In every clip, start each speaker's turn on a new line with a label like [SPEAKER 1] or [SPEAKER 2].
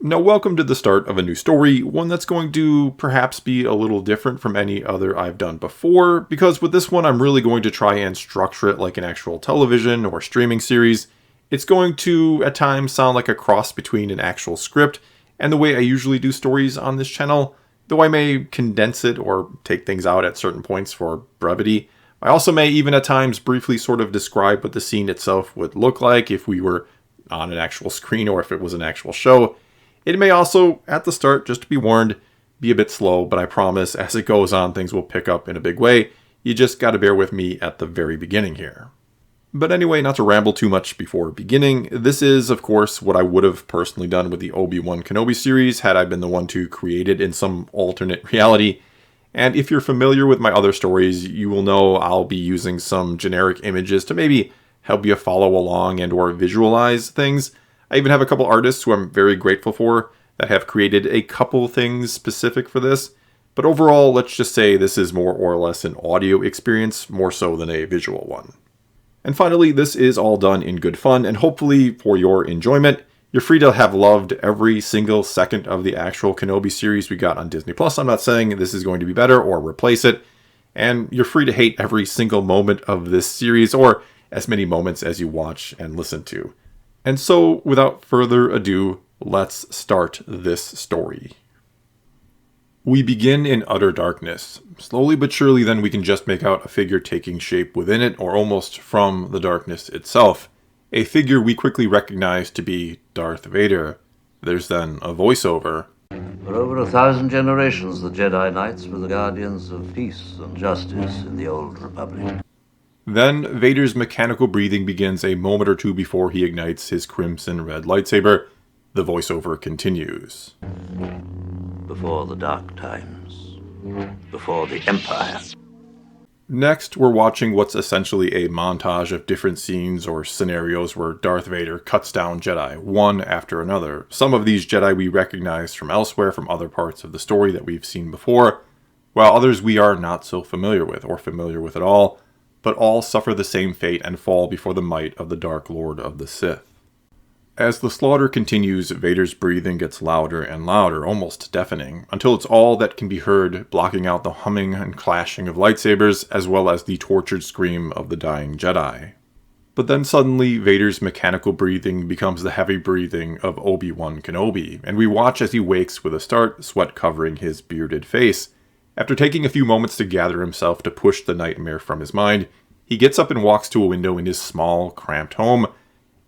[SPEAKER 1] Now, welcome to the start of a new story, one that's going to perhaps be a little different from any other I've done before, because with this one I'm really going to try and structure it like an actual television or streaming series. It's going to, at times, sound like a cross between an actual script and the way I usually do stories on this channel, though I may condense it or take things out at certain points for brevity. I also may even at times briefly sort of describe what the scene itself would look like if we were on an actual screen or if it was an actual show. It may also, at the start, just to be warned, be a bit slow, but I promise as it goes on, things will pick up in a big way. You just gotta bear with me at the very beginning here. But anyway, not to ramble too much before beginning, this is, of course, what I would have personally done with the Obi-Wan Kenobi series had I been the one to create it in some alternate reality. And if you're familiar with my other stories, you will know I'll be using some generic images to maybe help you follow along and or visualize things. I even have a couple artists who I'm very grateful for that have created a couple things specific for this. But overall, let's just say this is more or less an audio experience, more so than a visual one. And finally, this is all done in good fun and hopefully for your enjoyment. You're free to have loved every single second of the actual Kenobi series we got on Disney+. I'm not saying this is going to be better or replace it. And you're free to hate every single moment of this series or as many moments as you watch and listen to. And so, without further ado, let's start this story. We begin in utter darkness. Slowly but surely then we can just make out a figure taking shape within it, or almost from the darkness itself. A figure we quickly recognize to be Darth Vader. There's then a voiceover.
[SPEAKER 2] For over 1,000 generations, the Jedi Knights were the guardians of peace and justice in the Old Republic.
[SPEAKER 1] Then, Vader's mechanical breathing begins a moment or two before he ignites his crimson red lightsaber. The voiceover continues.
[SPEAKER 2] Before the dark times. Before the Empire.
[SPEAKER 1] Next, we're watching what's essentially a montage of different scenes or scenarios where Darth Vader cuts down Jedi, one after another. Some of these Jedi we recognize from elsewhere, from other parts of the story that we've seen before, while others we are not so familiar with, or familiar with at all, but all suffer the same fate and fall before the might of the Dark Lord of the Sith. As the slaughter continues, Vader's breathing gets louder and louder, almost deafening, until it's all that can be heard, blocking out the humming and clashing of lightsabers, as well as the tortured scream of the dying Jedi. But then suddenly, Vader's mechanical breathing becomes the heavy breathing of Obi-Wan Kenobi, and we watch as he wakes with a start, sweat covering his bearded face. After taking a few moments to gather himself to push the nightmare from his mind, he gets up and walks to a window in his small, cramped home,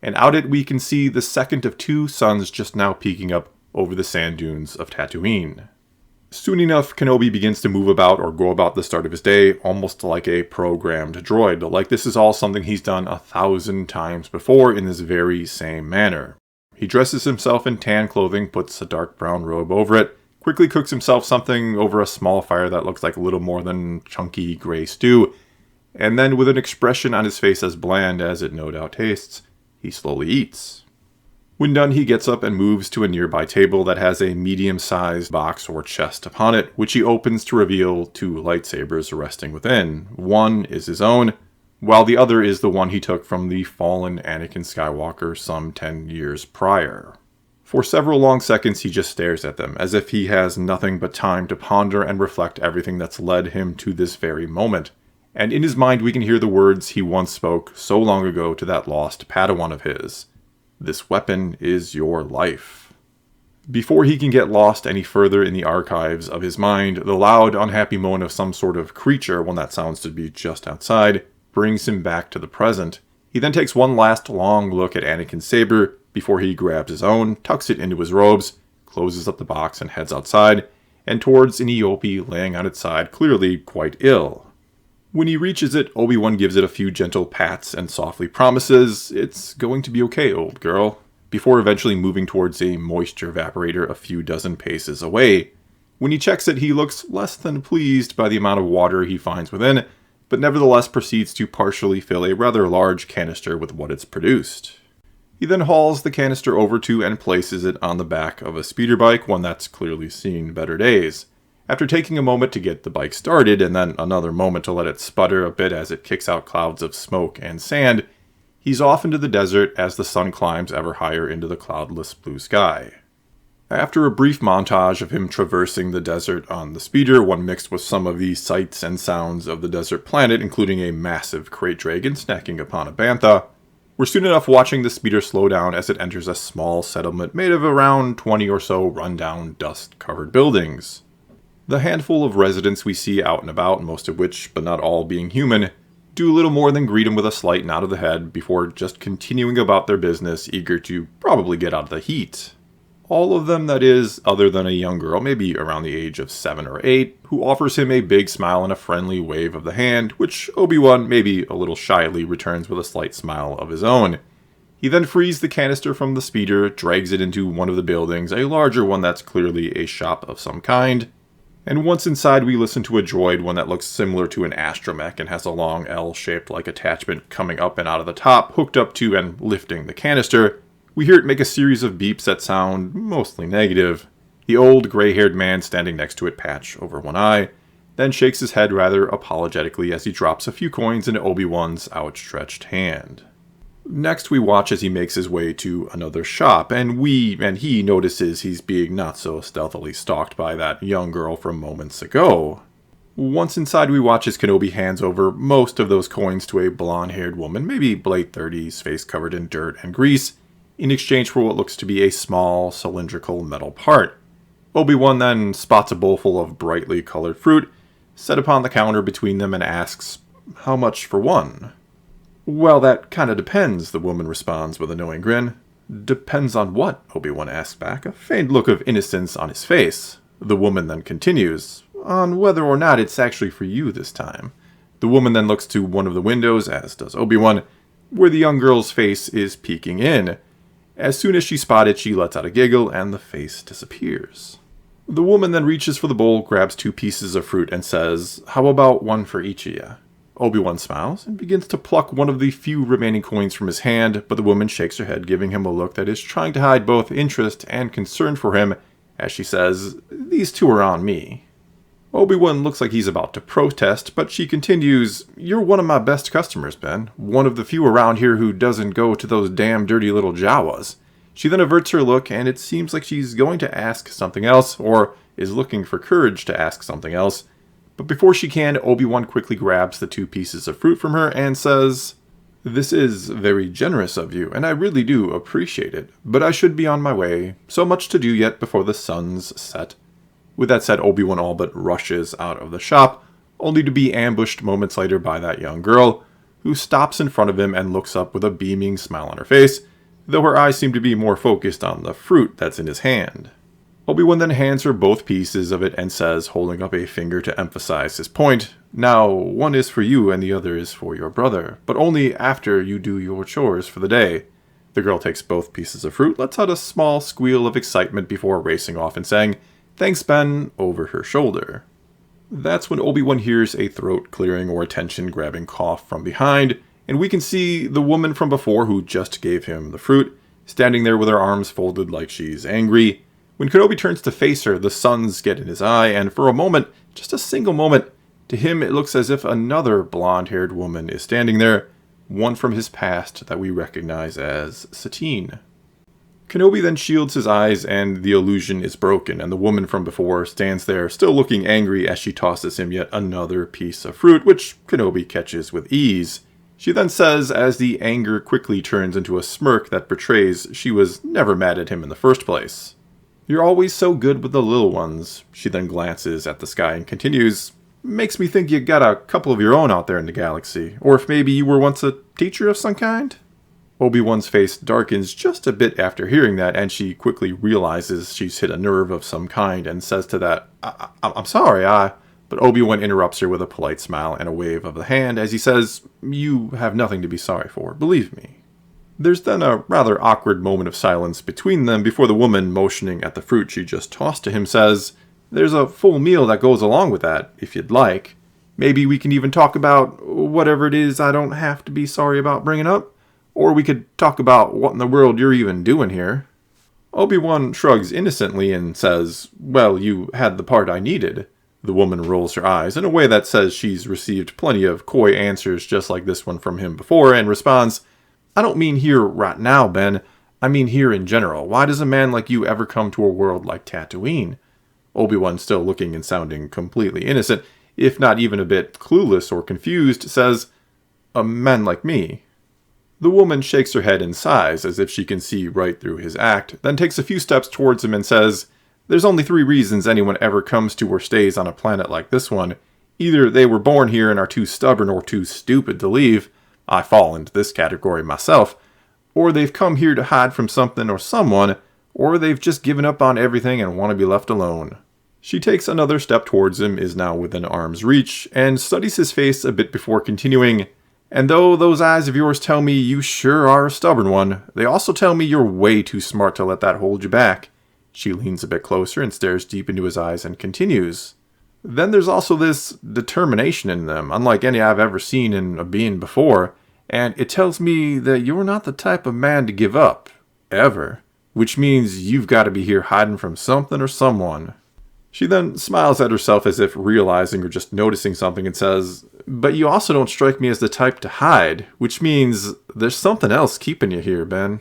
[SPEAKER 1] and out it we can see the second of two suns just now peeking up over the sand dunes of Tatooine. Soon enough, Kenobi begins to move about or go about the start of his day, almost like a programmed droid, like this is all something he's done 1,000 times before in this very same manner. He dresses himself in tan clothing, puts a dark brown robe over it, quickly cooks himself something over a small fire that looks like a little more than chunky gray stew, and then with an expression on his face as bland as it no doubt tastes, he slowly eats. When done, he gets up and moves to a nearby table that has a medium-sized box or chest upon it, which he opens to reveal two lightsabers resting within. One is his own, while the other is the one he took from the fallen Anakin Skywalker some 10 years prior. For several long seconds he just stares at them, as if he has nothing but time to ponder and reflect everything that's led him to this very moment. And in his mind we can hear the words he once spoke so long ago to that lost Padawan of his. This weapon is your life. Before he can get lost any further in the archives of his mind, the loud, unhappy moan of some sort of creature, one that sounds to be just outside, brings him back to the present. He then takes one last long look at Anakin's saber before he grabs his own, tucks it into his robes, closes up the box and heads outside, and towards an Eopie laying on its side, clearly quite ill. When he reaches it, Obi-Wan gives it a few gentle pats and softly promises, "It's going to be okay, old girl," before eventually moving towards a moisture evaporator a few dozen paces away. When he checks it, he looks less than pleased by the amount of water he finds within, but nevertheless proceeds to partially fill a rather large canister with what it's produced. He then hauls the canister over to and places it on the back of a speeder bike, one that's clearly seen better days. After taking a moment to get the bike started, and then another moment to let it sputter a bit as it kicks out clouds of smoke and sand, he's off into the desert as the sun climbs ever higher into the cloudless blue sky. After a brief montage of him traversing the desert on the speeder, one mixed with some of the sights and sounds of the desert planet, including a massive crate dragon snacking upon a bantha, we're soon enough watching the speeder slow down as it enters a small settlement made of around 20 or so rundown, dust-covered buildings. The handful of residents we see out and about, most of which, but not all being human, do little more than greet him with a slight nod of the head before just continuing about their business, eager to probably get out of the heat. All of them, that is, other than a young girl, maybe around the age of 7 or 8, who offers him a big smile and a friendly wave of the hand, which Obi-Wan, maybe a little shyly, returns with a slight smile of his own. He then frees the canister from the speeder, drags it into one of the buildings, a larger one that's clearly a shop of some kind, and once inside we listen to a droid, one that looks similar to an astromech and has a long L-shaped like attachment coming up and out of the top, hooked up to and lifting the canister. We hear it make a series of beeps that sound mostly negative. The old, gray-haired man standing next to it patch over one eye, then shakes his head rather apologetically as he drops a few coins into Obi-Wan's outstretched hand. Next, we watch as he makes his way to another shop, and he notices he's being not so stealthily stalked by that young girl from moments ago. Once inside, we watch as Kenobi hands over most of those coins to a blonde-haired woman, maybe late 30s, face covered in dirt and grease, in exchange for what looks to be a small, cylindrical metal part. Obi-Wan then spots a bowl full of brightly colored fruit, set upon the counter between them, and asks, "How much for one?" "Well, that kinda depends," the woman responds with a knowing grin. "Depends on what?" Obi-Wan asks back, a faint look of innocence on his face. The woman then continues, "On whether or not it's actually for you this time." The woman then looks to one of the windows, as does Obi-Wan, where the young girl's face is peeking in. As soon as she spotted, she lets out a giggle, and the face disappears. The woman then reaches for the bowl, grabs 2 pieces of fruit, and says, "How about one for each of ya?" Obi-Wan smiles and begins to pluck one of the few remaining coins from his hand, but the woman shakes her head, giving him a look that is trying to hide both interest and concern for him, as she says, "These 2 are on me." Obi-Wan looks like he's about to protest, but she continues, "You're one of my best customers, Ben. One of the few around here who doesn't go to those damn dirty little Jawas." She then averts her look, and it seems like she's going to ask something else, or is looking for courage to ask something else. But before she can, Obi-Wan quickly grabs the 2 pieces of fruit from her and says, "This is very generous of you, and I really do appreciate it, but I should be on my way. So much to do yet before the sun's set." With that said, Obi-Wan all but rushes out of the shop, only to be ambushed moments later by that young girl, who stops in front of him and looks up with a beaming smile on her face, though her eyes seem to be more focused on the fruit that's in his hand. Obi-Wan then hands her both pieces of it and says, holding up a finger to emphasize his point, "Now, one is for you and the other is for your brother, but only after you do your chores for the day." The girl takes both pieces of fruit, lets out a small squeal of excitement before racing off and saying, "Thanks, Ben," over her shoulder. That's when Obi-Wan hears a throat-clearing or attention-grabbing cough from behind, and we can see the woman from before who just gave him the fruit, standing there with her arms folded like she's angry. When Kenobi turns to face her, the suns get in his eye, and for a moment, just a single moment, to him it looks as if another blonde-haired woman is standing there, one from his past that we recognize as Satine. Kenobi then shields his eyes, and the illusion is broken, and the woman from before stands there, still looking angry as she tosses him yet another piece of fruit, which Kenobi catches with ease. She then says, as the anger quickly turns into a smirk that betrays she was never mad at him in the first place, "You're always so good with the little ones." She then glances at the sky and continues, "Makes me think you got a couple of your own out there in the galaxy, or if maybe you were once a teacher of some kind?" Obi-Wan's face darkens just a bit after hearing that, and she quickly realizes she's hit a nerve of some kind and says to that, I'm sorry, But Obi-Wan interrupts her with a polite smile and a wave of the hand as he says, "You have nothing to be sorry for, believe me." There's then a rather awkward moment of silence between them before the woman, motioning at the fruit she just tossed to him, says, "There's a full meal that goes along with that, if you'd like. Maybe we can even talk about whatever it is I don't have to be sorry about bringing up. Or we could talk about what in the world you're even doing here." Obi-Wan shrugs innocently and says, "Well, you had the part I needed." The woman rolls her eyes in a way that says she's received plenty of coy answers just like this one from him before, and responds, "I don't mean here right now, Ben. I mean here in general. Why does a man like you ever come to a world like Tatooine? Obi-Wan, still looking and sounding completely innocent, if not even a bit clueless or confused, says, "A man like me." The woman shakes her head and sighs as if she can see right through his act, then takes a few steps towards him and says, "There's only 3 reasons anyone ever comes to or stays on a planet like this one. Either they were born here and are too stubborn or too stupid to leave. I fall into this category myself. Or they've come here to hide from something or someone, or they've just given up on everything and want to be left alone." She takes another step towards him, is now within arm's reach, and studies his face a bit before continuing, "And though those eyes of yours tell me you sure are a stubborn one, they also tell me you're way too smart to let that hold you back." She leans a bit closer and stares deep into his eyes and continues, "Then there's also this determination in them, unlike any I've ever seen in a being before, and it tells me that you're not the type of man to give up, ever, which means you've got to be here hiding from something or someone." She then smiles at herself as if realizing or just noticing something and says, "But you also don't strike me as the type to hide, which means there's something else keeping you here, Ben."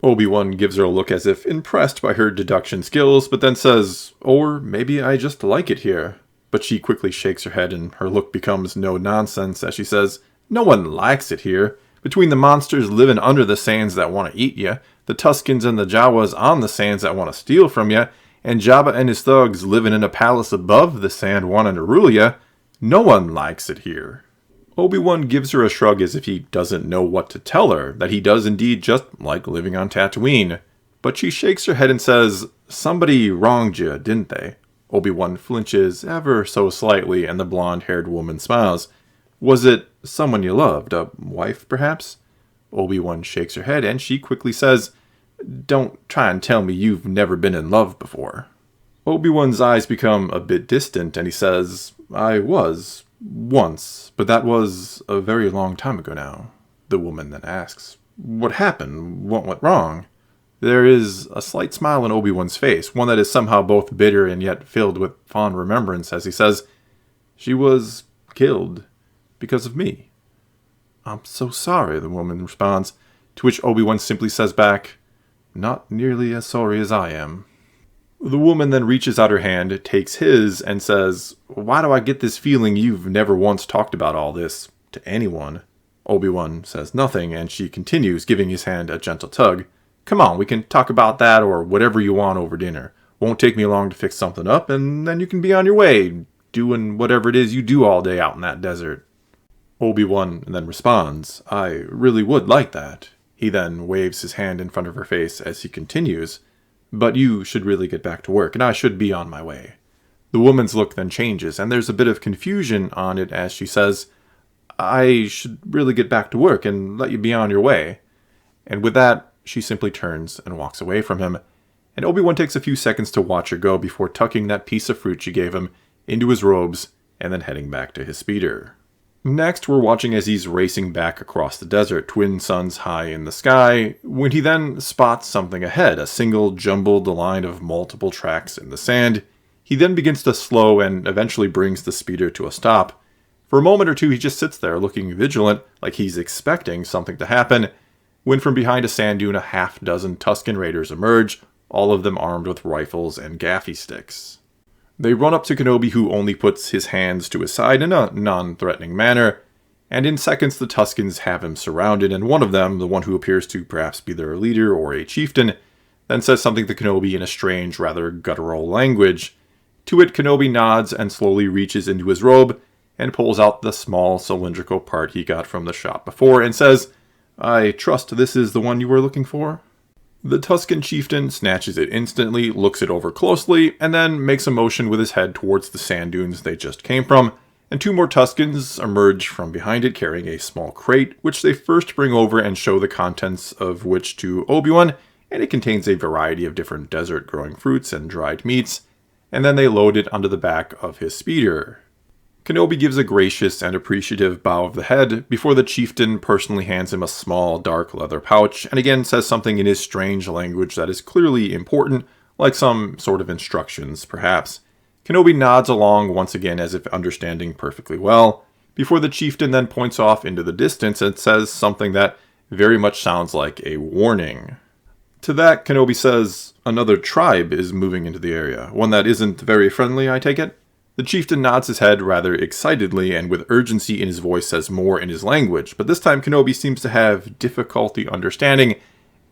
[SPEAKER 1] Obi-Wan gives her a look as if impressed by her deduction skills, but then says, "Or maybe I just like it here." But she quickly shakes her head and her look becomes no nonsense as she says, "No one likes it here. Between the monsters living under the sands that want to eat you, the Tuskens and the Jawas on the sands that want to steal from you, and Jabba and his thugs living in a palace above the sand wanting to rule you, no one likes it here." Obi-Wan gives her a shrug as if he doesn't know what to tell her, that he does indeed just like living on Tatooine. But she shakes her head and says, "Somebody wronged you, didn't they?" Obi-Wan flinches ever so slightly and the blonde-haired woman smiles. "Was it someone you loved, a wife perhaps?" Obi-Wan shakes her head and she quickly says, "Don't try and tell me you've never been in love before." Obi-Wan's eyes become a bit distant and he says, "I was, once, but that was a very long time ago now." The woman then asks, "What happened? What went wrong?" There is a slight smile on Obi-Wan's face, one that is somehow both bitter and yet filled with fond remembrance as he says, "She was killed because of me." "I'm so sorry," the woman responds, to which Obi-Wan simply says back, "Not nearly as sorry as I am." The woman then reaches out her hand, takes his, and says, "Why do I get this feeling you've never once talked about all this to anyone?" Obi-Wan says nothing, and she continues, giving his hand a gentle tug. "Come on, we can talk about that or whatever you want over dinner. Won't take me long to fix something up, and then you can be on your way, doing whatever it is you do all day out in that desert." Obi-Wan then responds, "I really would like that." He then waves his hand in front of her face as he continues, "But you should really get back to work, and I should be on my way." The woman's look then changes, and there's a bit of confusion on it as she says, "I should really get back to work and let you be on your way." And with that, she simply turns and walks away from him, and Obi-Wan takes a few seconds to watch her go before tucking that piece of fruit she gave him into his robes and then heading back to his speeder. Next, we're watching as he's racing back across the desert, twin suns high in the sky, when he then spots something ahead, a single jumbled line of multiple tracks in the sand. He then begins to slow and eventually brings the speeder to a stop. For a moment or two, he just sits there looking vigilant, like he's expecting something to happen, when from behind a sand dune a half-dozen Tusken Raiders emerge, all of them armed with rifles and gaffy sticks. They run up to Kenobi, who only puts his hands to his side in a non-threatening manner, and in seconds the Tuskens have him surrounded, and one of them, the one who appears to perhaps be their leader or a chieftain, then says something to Kenobi in a strange, rather guttural language. To it, Kenobi nods and slowly reaches into his robe and pulls out the small cylindrical part he got from the shop before and says, "I trust this is the one you were looking for?" The Tusken chieftain snatches it instantly, looks it over closely, and then makes a motion with his head towards the sand dunes they just came from, and 2 more Tuskens emerge from behind it carrying a small crate, which they first bring over and show the contents of which to Obi-Wan, and it contains a variety of different desert-growing fruits and dried meats, and then they load it onto the back of his speeder. Kenobi gives a gracious and appreciative bow of the head before the chieftain personally hands him a small, dark leather pouch and again says something in his strange language that is clearly important, like some sort of instructions, perhaps. Kenobi nods along once again as if understanding perfectly well, before the chieftain then points off into the distance and says something that very much sounds like a warning. To that, Kenobi says, another tribe is moving into the area. One that isn't very friendly, I take it? The chieftain nods his head rather excitedly and with urgency in his voice says more in his language, but this time Kenobi seems to have difficulty understanding,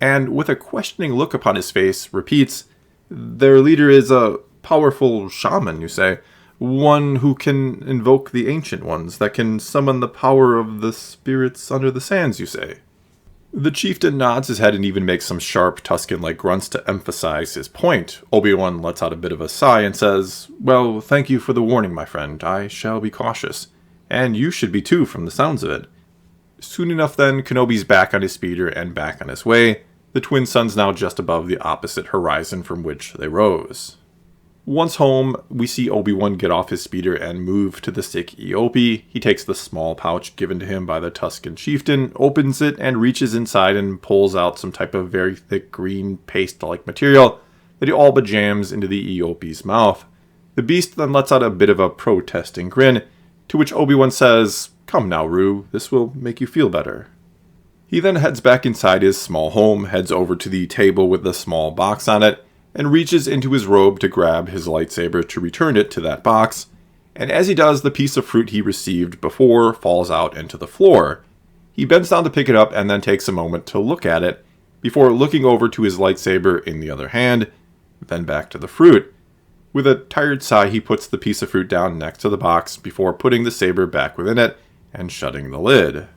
[SPEAKER 1] and with a questioning look upon his face, repeats, their leader is a powerful shaman, you say? One who can invoke the ancient ones, that can summon the power of the spirits under the sands, you say? The chieftain nods his head and even makes some sharp Tusken-like grunts to emphasize his point. Obi-Wan lets out a bit of a sigh and says, well, thank you for the warning, my friend. I shall be cautious. And you should be too, from the sounds of it. Soon enough then, Kenobi's back on his speeder and back on his way, the twin suns now just above the opposite horizon from which they rose. Once home, we see Obi-Wan get off his speeder and move to the sick Eope. He takes the small pouch given to him by the Tusken chieftain, opens it, and reaches inside and pulls out some type of very thick green paste-like material that he all but jams into the Eope's mouth. The beast then lets out a bit of a protesting grin, to which Obi-Wan says, come now, Rue, this will make you feel better. He then heads back inside his small home, heads over to the table with the small box on it, and reaches into his robe to grab his lightsaber to return it to that box, and as he does, the piece of fruit he received before falls out into the floor. He bends down to pick it up and then takes a moment to look at it, before looking over to his lightsaber in the other hand, then back to the fruit. With a tired sigh, he puts the piece of fruit down next to the box before putting the saber back within it and shutting the lid.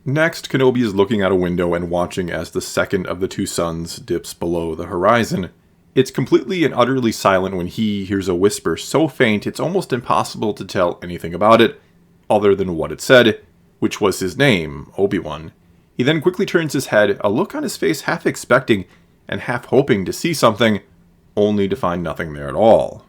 [SPEAKER 1] Next, Kenobi is looking out a window and watching as the second of the two suns dips below the horizon. It's completely and utterly silent when he hears a whisper so faint it's almost impossible to tell anything about it, other than what it said, which was his name, Obi-Wan. He then quickly turns his head, a look on his face half expecting and half hoping to see something, only to find nothing there at all.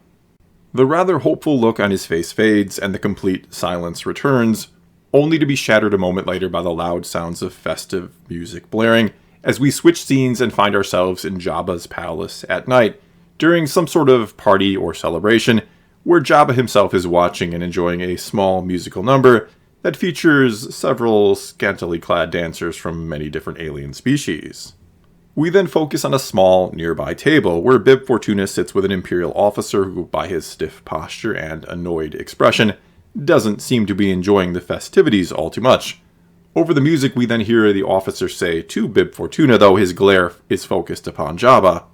[SPEAKER 1] The rather hopeful look on his face fades, and the complete silence returns, only to be shattered a moment later by the loud sounds of festive music blaring, as we switch scenes and find ourselves in Jabba's palace at night, during some sort of party or celebration, where Jabba himself is watching and enjoying a small musical number that features several scantily clad dancers from many different alien species. We then focus on a small, nearby table, where Bib Fortuna sits with an Imperial officer who, by his stiff posture and annoyed expression, doesn't seem to be enjoying the festivities all too much. Over the music, we then hear the officer say to Bib Fortuna, though his glare is focused upon Jabba,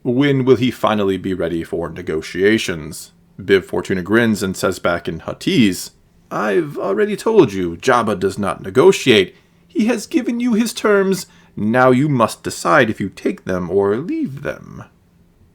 [SPEAKER 1] when will he finally be ready for negotiations? Bib Fortuna grins and says back in Huttese, I've already told you, Jabba does not negotiate. He has given you his terms. Now you must decide if you take them or leave them.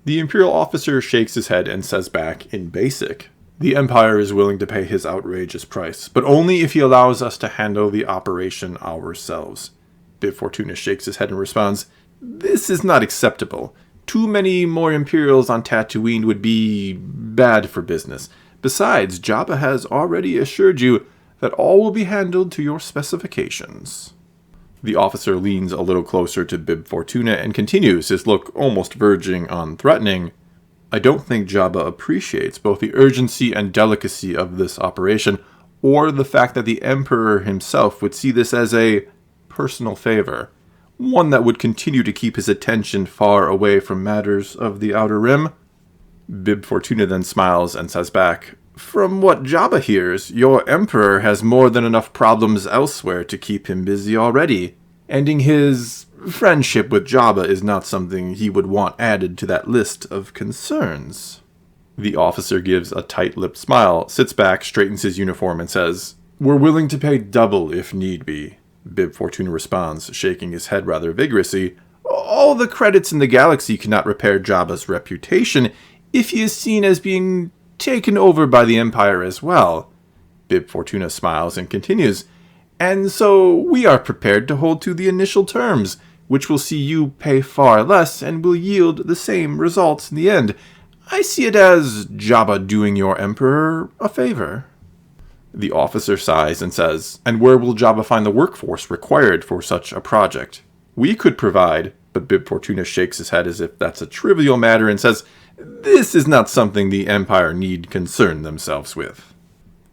[SPEAKER 1] The Imperial officer shakes his head and says back in Basic, the Empire is willing to pay his outrageous price, but only if he allows us to handle the operation ourselves. Bib Fortuna shakes his head and responds, this is not acceptable. Too many more Imperials on Tatooine would be bad for business. Besides, Jabba has already assured you that all will be handled to your specifications. The officer leans a little closer to Bib Fortuna and continues, his look almost verging on threatening. I don't think Jabba appreciates both the urgency and delicacy of this operation, or the fact that the Emperor himself would see this as a personal favor, one that would continue to keep his attention far away from matters of the Outer Rim. Bib Fortuna then smiles and says back, from what Jabba hears, your Emperor has more than enough problems elsewhere to keep him busy already. Ending his friendship with Jabba is not something he would want added to that list of concerns. The officer gives a tight-lipped smile, sits back, straightens his uniform, and says, we're willing to pay double if need be. Bib Fortuna responds, shaking his head rather vigorously, all the credits in the galaxy cannot repair Jabba's reputation if he is seen as being taken over by the Empire as well. Bib Fortuna smiles and continues, and so we are prepared to hold to the initial terms, which will see you pay far less and will yield the same results in the end. I see it as Jabba doing your Emperor a favor. The officer sighs and says, and where will Jabba find the workforce required for such a project? We could provide, but Bib Fortuna shakes his head as if that's a trivial matter and says, this is not something the Empire need concern themselves with.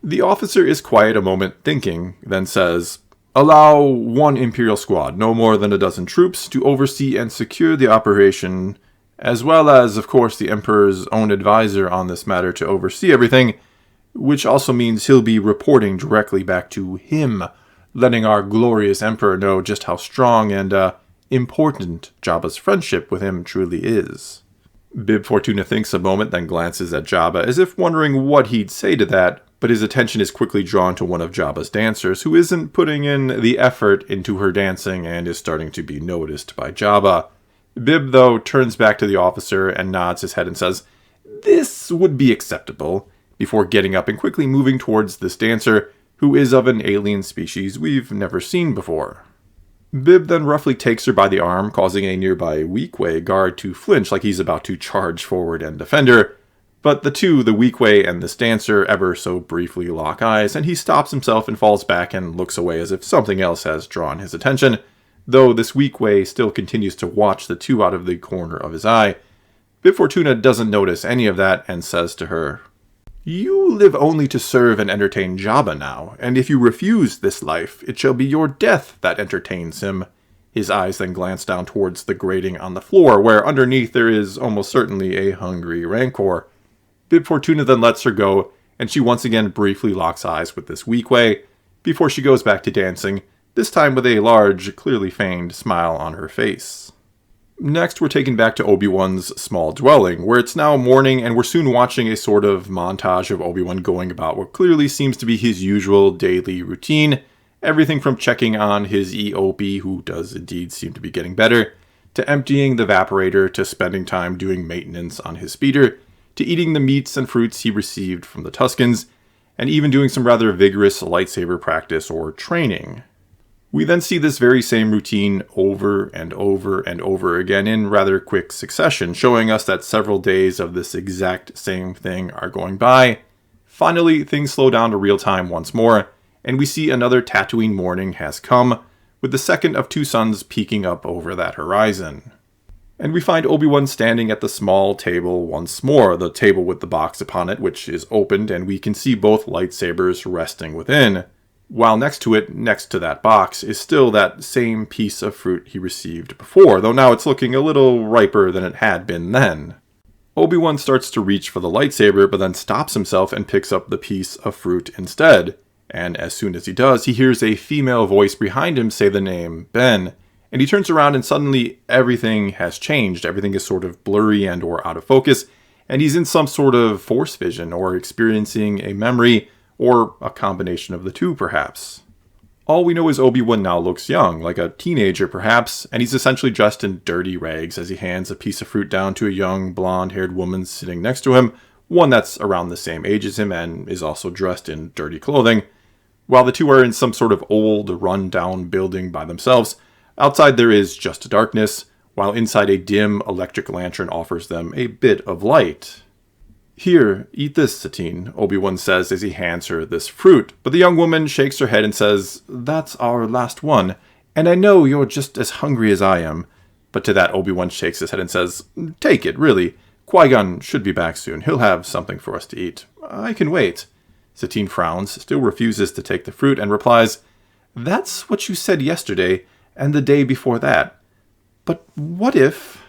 [SPEAKER 1] The officer is quiet a moment, thinking, then says, Allow one Imperial squad, no more than a dozen troops, to oversee and secure the operation, as well as, of course, the Emperor's own advisor on this matter to oversee everything, which also means he'll be reporting directly back to him, letting our glorious Emperor know just how strong and important Jabba's friendship with him truly is. Bib Fortuna thinks a moment, then glances at Jabba, as if wondering what he'd say to that, but his attention is quickly drawn to one of Jabba's dancers, who isn't putting in the effort into her dancing and is starting to be noticed by Jabba. Bib, though, turns back to the officer and nods his head and says, "This would be acceptable," before getting up and quickly moving towards this dancer, who is of an alien species we've never seen before. Bib then roughly takes her by the arm, causing a nearby Weequay guard to flinch like he's about to charge forward and defend her. But the two, the Weequay and this dancer, ever so briefly lock eyes, and he stops himself and falls back and looks away as if something else has drawn his attention, though this Weequay still continues to watch the two out of the corner of his eye. Bib Fortuna doesn't notice any of that and says to her, "You live only to serve and entertain Jabba now, and if you refuse this life, it shall be your death that entertains him." His eyes then glance down towards the grating on the floor, where underneath there is almost certainly a hungry Rancor. Bib Fortuna then lets her go, and she once again briefly locks eyes with this Weequay, before she goes back to dancing, this time with a large, clearly feigned smile on her face. Next, we're taken back to Obi-Wan's small dwelling, where it's now morning and we're soon watching a sort of montage of Obi-Wan going about what clearly seems to be his usual daily routine, everything from checking on his EOP, who does indeed seem to be getting better, to emptying the evaporator, to spending time doing maintenance on his speeder, to eating the meats and fruits he received from the Tuskens, and even doing some rather vigorous lightsaber practice or training. We then see this very same routine over and over and over again in rather quick succession, showing us that several days of this exact same thing are going by. Finally, things slow down to real time once more, and we see another Tatooine morning has come, with the second of two suns peeking up over that horizon. And we find Obi-Wan standing at the small table once more, the table with the box upon it, which is opened, and we can see both lightsabers resting within. While next to that box, is still that same piece of fruit he received before, though now it's looking a little riper than it had been then. Obi-Wan starts to reach for the lightsaber, but then stops himself and picks up the piece of fruit instead. And as soon as he does, he hears a female voice behind him say the name Ben, and he turns around and suddenly everything has changed. Everything is sort of blurry and or out of focus, and he's in some sort of force vision or experiencing a memory, or a combination of the two, perhaps. All we know is Obi-Wan now looks young, like a teenager perhaps, and he's essentially dressed in dirty rags as he hands a piece of fruit down to a young, blonde-haired woman sitting next to him, one that's around the same age as him and is also dressed in dirty clothing. While the two are in some sort of old, run-down building by themselves, outside there is just darkness, while inside a dim electric lantern offers them a bit of light. "Here, eat this, Satine," Obi-Wan says as he hands her this fruit, but the young woman shakes her head and says, "That's our last one, and I know you're just as hungry as I am." But to that, Obi-Wan shakes his head and says, "Take it, really. Qui-Gon should be back soon. He'll have something for us to eat. I can wait." Satine frowns, still refuses to take the fruit, and replies, "That's what you said yesterday, and the day before that. But what if..."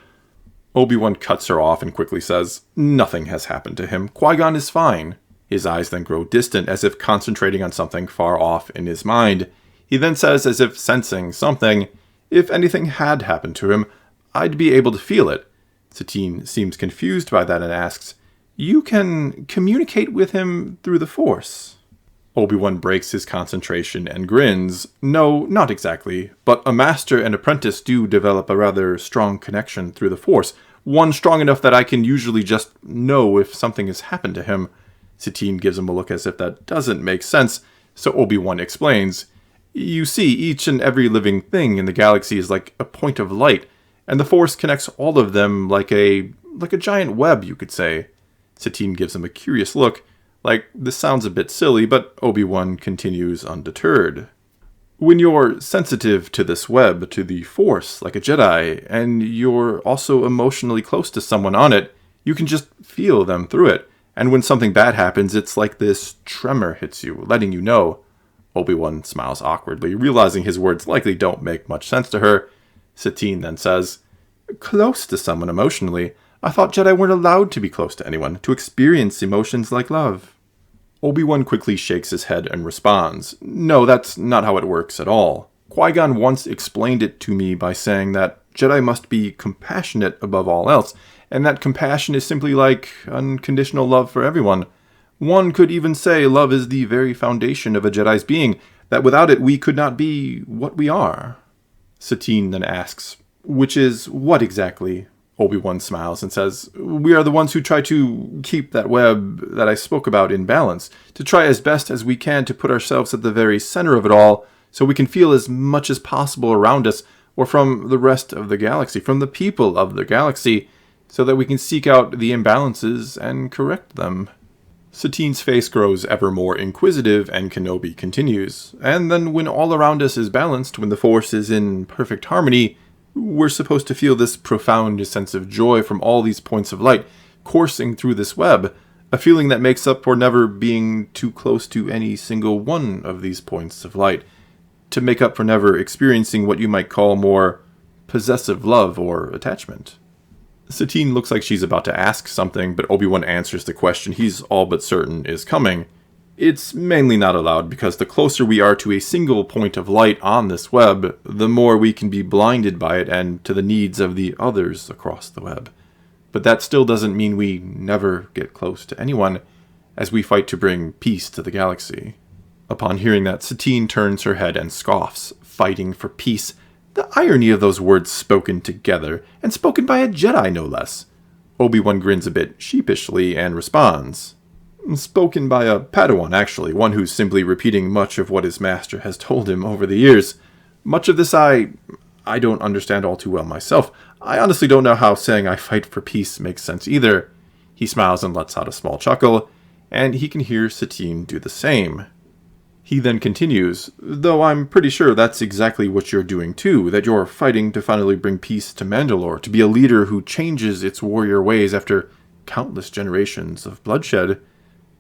[SPEAKER 1] Obi-Wan cuts her off and quickly says, "Nothing has happened to him. Qui-Gon is fine." His eyes then grow distant, as if concentrating on something far off in his mind. He then says, as if sensing something, "If anything had happened to him, I'd be able to feel it." Satine seems confused by that and asks, "You can communicate with him through the Force?" Obi-Wan breaks his concentration and grins. "No, not exactly, but a master and apprentice do develop a rather strong connection through the Force, one strong enough that I can usually just know if something has happened to him." Satine gives him a look as if that doesn't make sense, so Obi-Wan explains, "You see, each and every living thing in the galaxy is like a point of light, and the Force connects all of them like a giant web, you could say." Satine gives him a curious look, like this sounds a bit silly, but Obi-Wan continues undeterred. "When you're sensitive to this web, to the Force, like a Jedi, and you're also emotionally close to someone on it, you can just feel them through it. And when something bad happens, it's like this tremor hits you, letting you know." Obi-Wan smiles awkwardly, realizing his words likely don't make much sense to her. Satine then says, "Close to someone emotionally? I thought Jedi weren't allowed to be close to anyone, to experience emotions like love." Obi-Wan quickly shakes his head and responds, "No, that's not how it works at all. Qui-Gon once explained it to me by saying that Jedi must be compassionate above all else, and that compassion is simply like unconditional love for everyone. One could even say love is the very foundation of a Jedi's being, that without it we could not be what we are." Satine then asks, "Which is what exactly?" Obi-Wan smiles and says, "We are the ones who try to keep that web that I spoke about in balance, to try as best as we can to put ourselves at the very center of it all, so we can feel as much as possible around us, or from the rest of the galaxy, from the people of the galaxy, so that we can seek out the imbalances and correct them." Satine's face grows ever more inquisitive, and Kenobi continues, "And then when all around us is balanced, when the Force is in perfect harmony, we're supposed to feel this profound sense of joy from all these points of light coursing through this web, a feeling that makes up for never being too close to any single one of these points of light, to make up for never experiencing what you might call more possessive love or attachment." Satine looks like she's about to ask something, but Obi-Wan answers the question he's all but certain is coming. It's mainly not allowed because the closer we are to a single point of light on this web, the more we can be blinded by it and to the needs of the others across the web. But that still doesn't mean we never get close to anyone, as we fight to bring peace to the galaxy. Upon hearing that, Satine turns her head and scoffs, "Fighting for peace." The irony of those words spoken together, and spoken by a Jedi no less. Obi-Wan grins a bit sheepishly and responds, "Spoken by a Padawan, actually, one who's simply repeating much of what his master has told him over the years. Much of this I don't understand all too well myself. I honestly don't know how saying I fight for peace makes sense either." He smiles and lets out a small chuckle, and he can hear Satine do the same. He then continues, "Though I'm pretty sure that's exactly what you're doing too, that you're fighting to finally bring peace to Mandalore, to be a leader who changes its warrior ways after countless generations of bloodshed."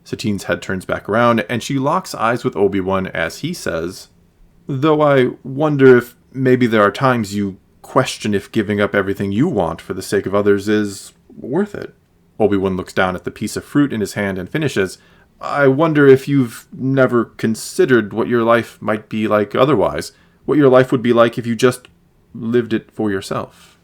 [SPEAKER 1] Satine's head turns back around, and she locks eyes with Obi-Wan as he says, "Though I wonder if maybe there are times you question if giving up everything you want for the sake of others is worth it." Obi-Wan looks down at the piece of fruit in his hand and finishes, "I wonder if you've never considered what your life might be like otherwise, what your life would be like if you just lived it for yourself."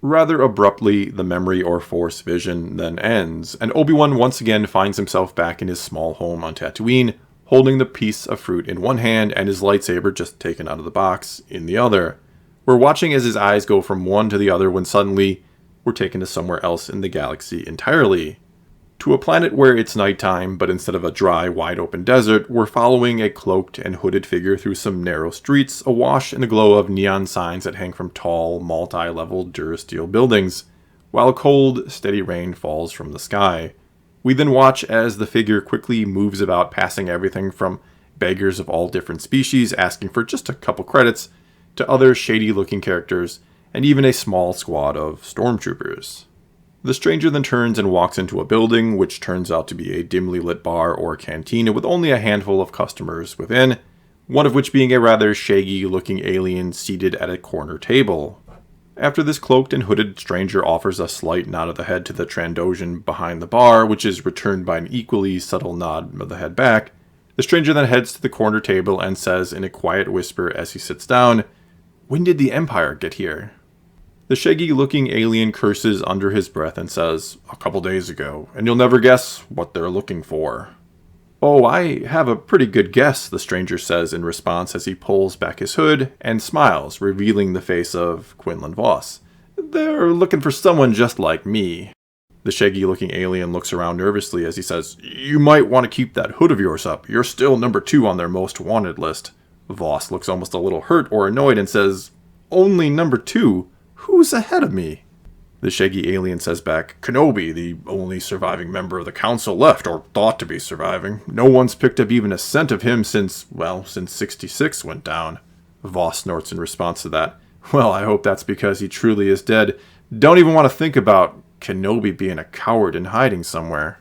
[SPEAKER 1] Rather abruptly, the memory or Force vision then ends, and Obi-Wan once again finds himself back in his small home on Tatooine, holding the piece of fruit in one hand and his lightsaber, just taken out of the box, in the other. We're watching as his eyes go from one to the other when suddenly we're taken to somewhere else in the galaxy entirely. To a planet where it's nighttime, but instead of a dry, wide-open desert, we're following a cloaked and hooded figure through some narrow streets, awash in the glow of neon signs that hang from tall, multi-level Durasteel buildings, while cold, steady rain falls from the sky. We then watch as the figure quickly moves about, passing everything from beggars of all different species asking for just a couple credits, to other shady-looking characters, and even a small squad of stormtroopers. The stranger then turns and walks into a building, which turns out to be a dimly lit bar or cantina with only a handful of customers within, one of which being a rather shaggy-looking alien seated at a corner table. After this cloaked and hooded stranger offers a slight nod of the head to the Trandoshan behind the bar, which is returned by an equally subtle nod of the head back, the stranger then heads to the corner table and says in a quiet whisper as he sits down, "When did the Empire get here?" The shaggy-looking alien curses under his breath and says, "A couple days ago, and you'll never guess what they're looking for." "Oh, I have a pretty good guess," the stranger says in response as he pulls back his hood and smiles, revealing the face of Quinlan Voss. "They're looking for someone just like me." The shaggy-looking alien looks around nervously as he says, "You might want to keep that hood of yours up. You're still number 2 on their most wanted list." Voss looks almost a little hurt or annoyed and says, "Only number 2? Who's ahead of me?" The shaggy alien says back, "Kenobi, the only surviving member of the council left, or thought to be surviving. No one's picked up even a scent of him since 66 went down." Voss snorts in response to that. "Well, I hope that's because he truly is dead. Don't even want to think about Kenobi being a coward and hiding somewhere."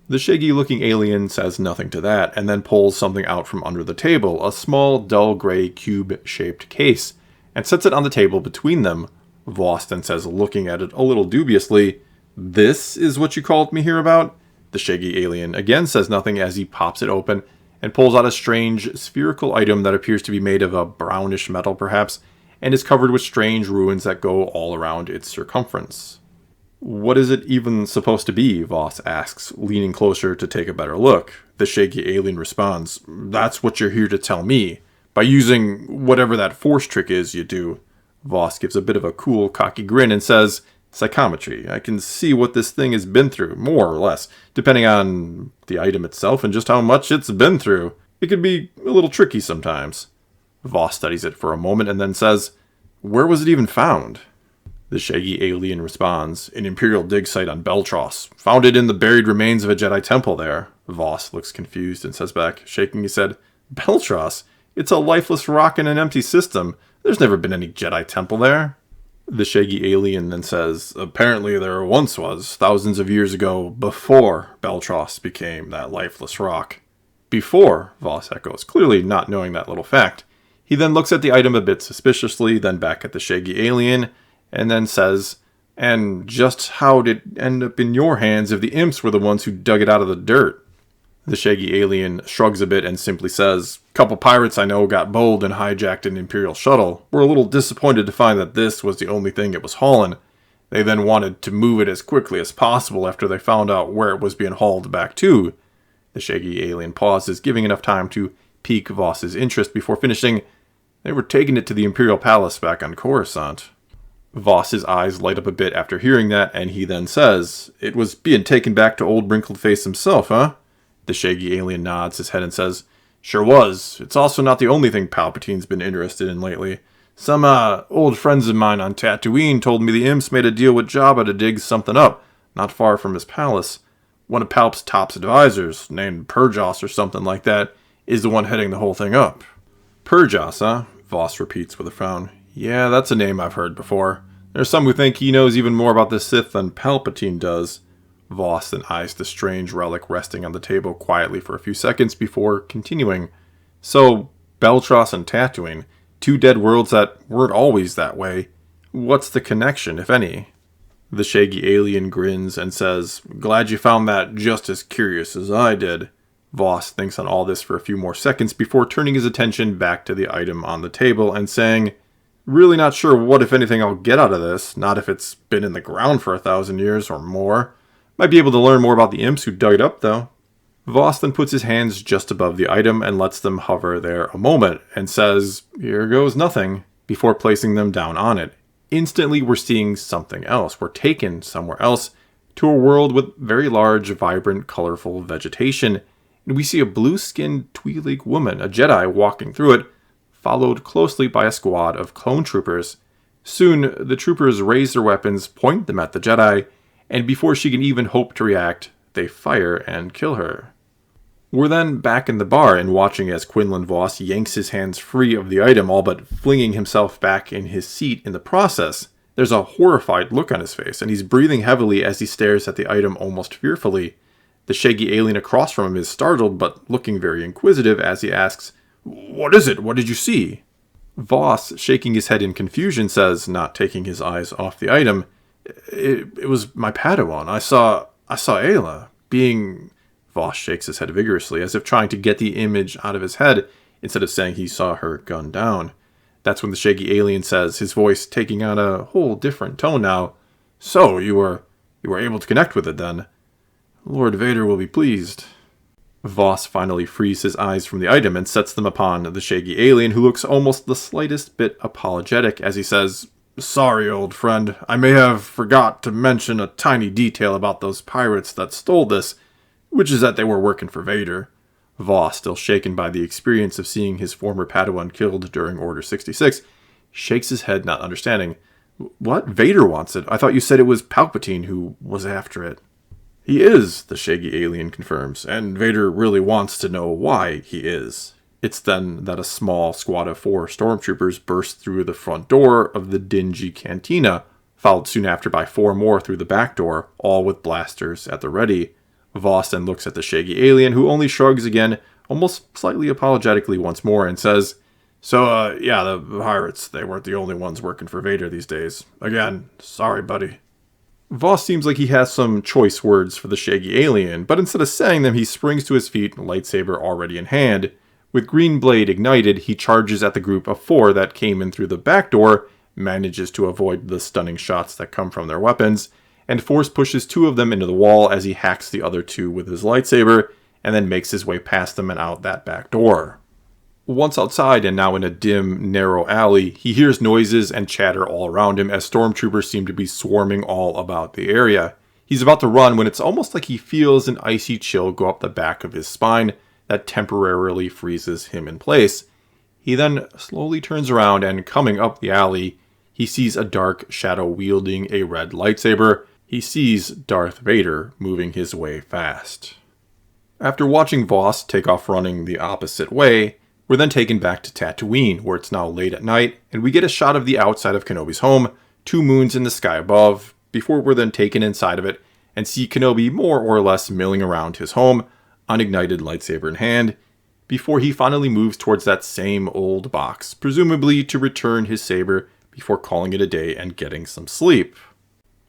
[SPEAKER 1] The shaggy-looking alien says nothing to that, and then pulls something out from under the table, a small, dull gray cube-shaped case, and sets it on the table between them. Voss then says, looking at it a little dubiously, "This is what you called me here about?" The shaggy alien again says nothing as he pops it open and pulls out a strange, spherical item that appears to be made of a brownish metal perhaps, and is covered with strange ruins that go all around its circumference. "What is it even supposed to be?" Voss asks, leaning closer to take a better look. The shaggy alien responds, "That's what you're here to tell me, by using whatever that force trick is you do." Voss gives a bit of a cool, cocky grin and says, "Psychometry. I can see what this thing has been through, more or less, depending on the item itself and just how much it's been through. It can be a little tricky sometimes." Voss studies it for a moment and then says, "Where was it even found?" The shaggy alien responds, "An Imperial dig site on Beltros. Found it in the buried remains of a Jedi temple there." Voss looks confused and says back, shaking his head, "Beltros? It's a lifeless rock in an empty system. There's never been any Jedi temple there." The shaggy alien then says, "Apparently there once was, thousands of years ago, before Beltros became that lifeless rock." "Before," Voss echoes, clearly not knowing that little fact. He then looks at the item a bit suspiciously, then back at the shaggy alien, and then says, "And just how did it end up in your hands if the imps were the ones who dug it out of the dirt?" The shaggy alien shrugs a bit and simply says, "Couple pirates I know got bold and hijacked an Imperial shuttle. Were a little disappointed to find that this was the only thing it was hauling. They then wanted to move it as quickly as possible after they found out where it was being hauled back to." The shaggy alien pauses, giving enough time to pique Voss's interest before finishing, "They were taking it to the Imperial Palace back on Coruscant." Voss's eyes light up a bit after hearing that, and he then says, "It was being taken back to old Wrinkled Face himself, huh?" The shaggy alien nods his head and says, "Sure was. It's also not the only thing Palpatine's been interested in lately. Some, old friends of mine on Tatooine told me the imps made a deal with Jabba to dig something up, not far from his palace. One of Palp's top advisors, named Purjos or something like that, is the one heading the whole thing up." "Purjos, huh?" Voss repeats with a frown. "Yeah, that's a name I've heard before. There's some who think he knows even more about the Sith than Palpatine does." Voss then eyes the strange relic resting on the table quietly for a few seconds before continuing. "So, Beltros and Tatooine, two dead worlds that weren't always that way. What's the connection, if any?" The shaggy alien grins and says, "Glad you found that just as curious as I did." Voss thinks on all this for a few more seconds before turning his attention back to the item on the table and saying, "Really not sure what, if anything, I'll get out of this. Not if it's been in the ground for 1,000 years or more. Might be able to learn more about the imps who dug it up, though." Voss then puts his hands just above the item and lets them hover there a moment, and says, "Here goes nothing," before placing them down on it. Instantly, we're seeing something else. We're taken somewhere else, to a world with very large, vibrant, colorful vegetation, and we see a blue-skinned Twi'lek woman, a Jedi, walking through it, followed closely by a squad of clone troopers. Soon, the troopers raise their weapons, point them at the Jedi, and before she can even hope to react, they fire and kill her. We're then back in the bar and watching as Quinlan Voss yanks his hands free of the item, all but flinging himself back in his seat in the process. There's a horrified look on his face, and he's breathing heavily as he stares at the item almost fearfully. The shaggy alien across from him is startled, but looking very inquisitive as he asks, "What is it? What did you see?" Voss, shaking his head in confusion, says, not taking his eyes off the item, It was my Padawan. I saw Ayla being..." Voss shakes his head vigorously, as if trying to get the image out of his head, instead of saying he saw her gunned down. That's when the shaggy alien says, his voice taking on a whole different tone now, "So, you were able to connect with it, then? Lord Vader will be pleased." Voss finally frees his eyes from the item and sets them upon the shaggy alien, who looks almost the slightest bit apologetic as he says, "Sorry, old friend. I may have forgot to mention a tiny detail about those pirates that stole this, which is that they were working for Vader." Voss, still shaken by the experience of seeing his former Padawan killed during Order 66, shakes his head, not understanding. "What? Vader wants it? I thought you said it was Palpatine who was after it." "He is," the shaggy alien confirms, "and Vader really wants to know why he is." It's then that a small squad of 4 stormtroopers burst through the front door of the dingy cantina, followed soon after by 4 more through the back door, all with blasters at the ready. Voss then looks at the shaggy alien, who only shrugs again, almost slightly apologetically once more, and says, So, yeah, the pirates, they weren't the only ones working for Vader these days. Again, sorry, buddy. Voss seems like he has some choice words for the shaggy alien, but instead of saying them, he springs to his feet, lightsaber already in hand. With green blade ignited, he charges at the group of 4 that came in through the back door, manages to avoid the stunning shots that come from their weapons, and force pushes 2 of them into the wall as he hacks the other 2 with his lightsaber, and then makes his way past them and out that back door. Once outside and now in a dim, narrow alley, he hears noises and chatter all around him as stormtroopers seem to be swarming all about the area. He's about to run when it's almost like he feels an icy chill go up the back of his spine that temporarily freezes him in place. He then slowly turns around and, coming up the alley, he sees a dark shadow wielding a red lightsaber. He sees Darth Vader moving his way fast. After watching Voss take off running the opposite way, we're then taken back to Tatooine, where it's now late at night, and we get a shot of the outside of Kenobi's home, 2 moons in the sky above, before we're then taken inside of it and see Kenobi more or less milling around his home, unignited lightsaber in hand, before he finally moves towards that same old box, presumably to return his saber before calling it a day and getting some sleep.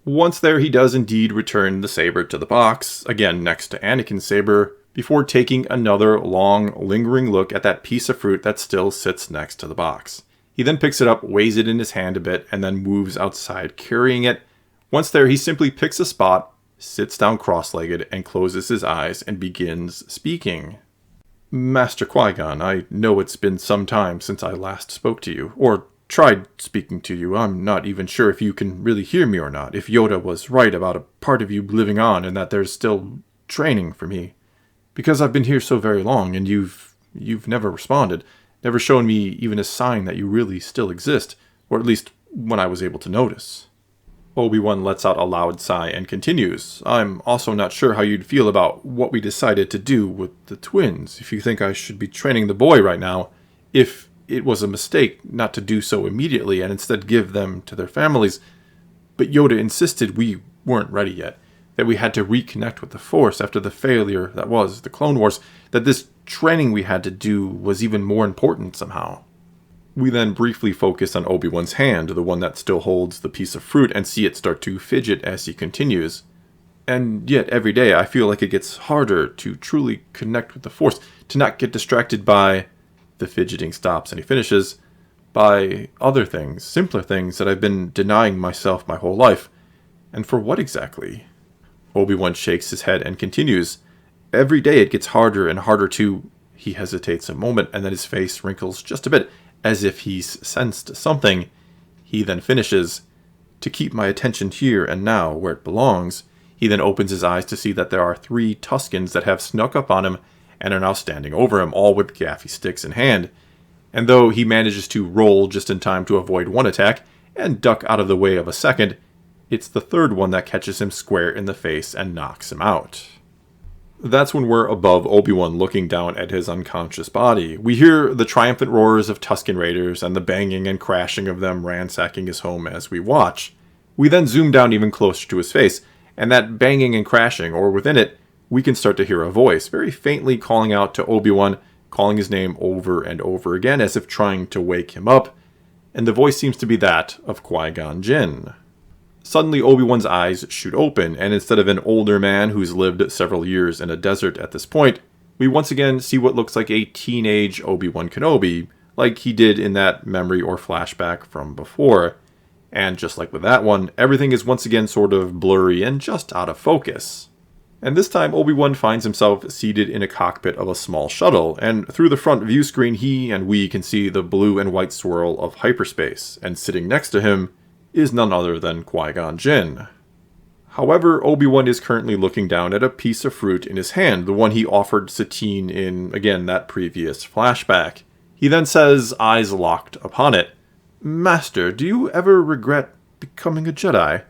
[SPEAKER 1] Once there, he does indeed return the saber to the box, again next to Anakin's saber, before taking another long, lingering look at that piece of fruit that still sits next to the box. He then picks it up, weighs it in his hand a bit, and then moves outside carrying it. Once there, he simply picks a spot, sits down cross-legged, and closes his eyes and begins speaking. Master Qui-Gon, I know it's been some time since I last spoke to you, or tried speaking to you. I'm not even sure if you can really hear me or not, if Yoda was right about a part of you living on and that there's still training for me. Because I've been here so very long, and you've never responded, never shown me even a sign that you really still exist, or at least when I was able to notice. Obi-Wan lets out a loud sigh and continues, I'm also not sure how you'd feel about what we decided to do with the twins, if you think I should be training the boy right now, if it was a mistake not to do so immediately and instead give them to their families. But Yoda insisted we weren't ready yet, that we had to reconnect with the Force after the failure that was the Clone Wars, that this training we had to do was even more important somehow. We then briefly focus on Obi-Wan's hand, the one that still holds the piece of fruit, and see it start to fidget as he continues. And yet every day I feel like it gets harder to truly connect with the Force, to not get distracted by, the fidgeting stops and he finishes, by other things, simpler things that I've been denying myself my whole life. And for what exactly? Obi-Wan shakes his head and continues, Every day it gets harder and harder to... He hesitates a moment and then his face wrinkles just a bit, as if he's sensed something. He then finishes, To keep my attention here and now where it belongs. He then opens his eyes to see that there are 3 Tuskens that have snuck up on him and are now standing over him, all with gaffy sticks in hand. And though he manages to roll just in time to avoid one attack and duck out of the way of a second, it's the 3rd one that catches him square in the face and knocks him out. That's when we're above Obi-Wan looking down at his unconscious body. We hear the triumphant roars of Tusken Raiders and the banging and crashing of them ransacking his home as we watch. We then zoom down even closer to his face, and that banging and crashing, or within it, we can start to hear a voice, very faintly calling out to Obi-Wan, calling his name over and over again as if trying to wake him up, and the voice seems to be that of Qui-Gon Jinn. Suddenly, Obi-Wan's eyes shoot open, and instead of an older man who's lived several years in a desert at this point, we once again see what looks like a teenage Obi-Wan Kenobi, like he did in that memory or flashback from before. And just like with that one, everything is once again sort of blurry and just out of focus. And this time, Obi-Wan finds himself seated in a cockpit of a small shuttle, and through the front view screen, he and we can see the blue and white swirl of hyperspace, and sitting next to him is none other than Qui-Gon Jinn. However, Obi-Wan is currently looking down at a piece of fruit in his hand, the one he offered Satine in, again, that previous flashback. He then says, eyes locked upon it, Master, do you ever regret becoming a Jedi?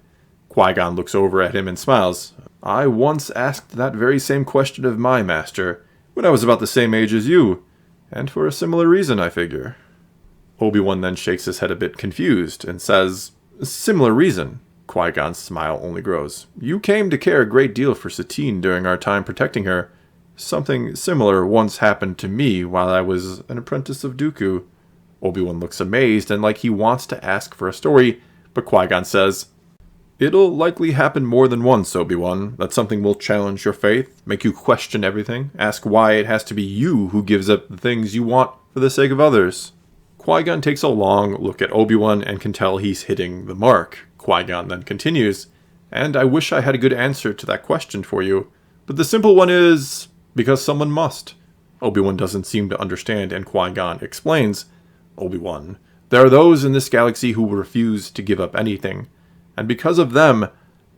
[SPEAKER 1] Qui-Gon looks over at him and smiles. I once asked that very same question of my master, when I was about the same age as you, and for a similar reason, I figure. Obi-Wan then shakes his head a bit confused and says, Similar reason? Qui-Gon's smile only grows. You came to care a great deal for Satine during our time protecting her. Something similar once happened to me while I was an apprentice of Dooku. Obi-Wan looks amazed and like he wants to ask for a story, but Qui-Gon says, It'll likely happen more than once, Obi-Wan. That something will challenge your faith, make you question everything, ask why it has to be you who gives up the things you want for the sake of others. Qui-Gon takes a long look at Obi-Wan and can tell he's hitting the mark. Qui-Gon then continues, And I wish I had a good answer to that question for you, but the simple one is, because someone must. Obi-Wan doesn't seem to understand, and Qui-Gon explains, Obi-Wan, there are those in this galaxy who will refuse to give up anything, and because of them,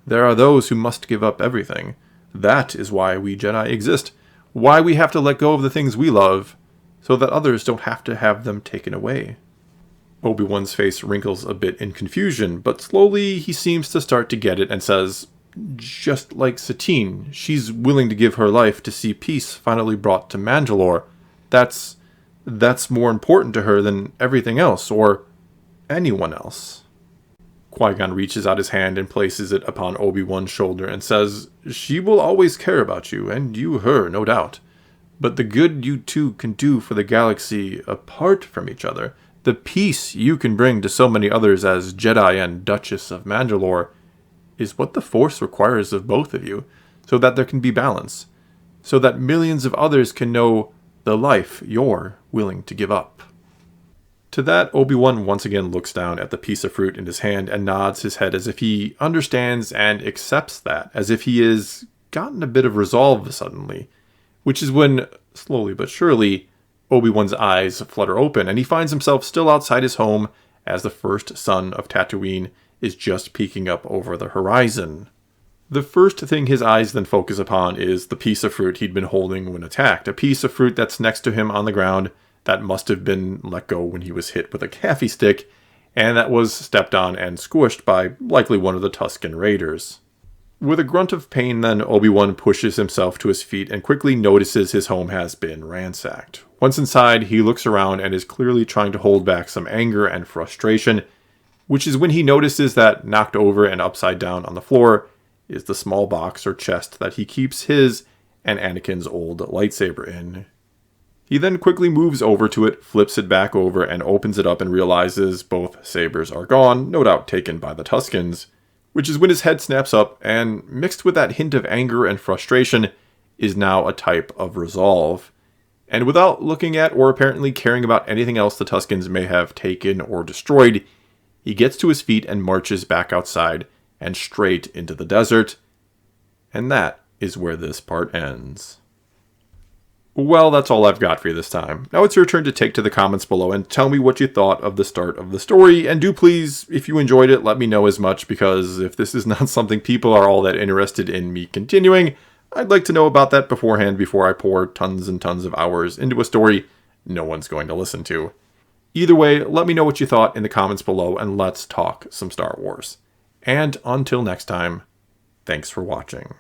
[SPEAKER 1] there are those who must give up everything. That is why we Jedi exist, why we have to let go of the things we love, so that others don't have to have them taken away. Obi-Wan's face wrinkles a bit in confusion, but slowly he seems to start to get it and says, just like Satine, she's willing to give her life to see peace finally brought to Mandalore. That's more important to her than everything else, or anyone else. Qui-Gon reaches out his hand and places it upon Obi-Wan's shoulder and says, She will always care about you, and you her, no doubt. But the good you two can do for the galaxy apart from each other, the peace you can bring to so many others as Jedi and Duchess of Mandalore, is what the Force requires of both of you, so that there can be balance, so that millions of others can know the life you're willing to give up. To that, Obi-Wan once again looks down at the piece of fruit in his hand and nods his head as if he understands and accepts that, as if he has gotten a bit of resolve suddenly, which is when, slowly but surely, Obi-Wan's eyes flutter open and he finds himself still outside his home as the first sun of Tatooine is just peeking up over the horizon. The first thing his eyes then focus upon is the piece of fruit he'd been holding when attacked, a piece of fruit that's next to him on the ground that must have been let go when he was hit with a kaffee stick, and that was stepped on and squished by likely one of the Tusken Raiders. With a grunt of pain then, Obi-Wan pushes himself to his feet and quickly notices his home has been ransacked. Once inside, he looks around and is clearly trying to hold back some anger and frustration, which is when he notices that knocked over and upside down on the floor is the small box or chest that he keeps his and Anakin's old lightsaber in. He then quickly moves over to it, flips it back over, and opens it up and realizes both sabers are gone, no doubt taken by the Tuskens, which is when his head snaps up, and mixed with that hint of anger and frustration is now a type of resolve. And without looking at or apparently caring about anything else the Tuskens may have taken or destroyed, he gets to his feet and marches back outside and straight into the desert. And that is where this part ends. Well, that's all I've got for you this time. Now it's your turn to take to the comments below and tell me what you thought of the start of the story. And do please, if you enjoyed it, let me know as much, because if this is not something people are all that interested in me continuing, I'd like to know about that beforehand before I pour tons and tons of hours into a story no one's going to listen to. Either way, let me know what you thought in the comments below, and let's talk some Star Wars. And until next time, thanks for watching.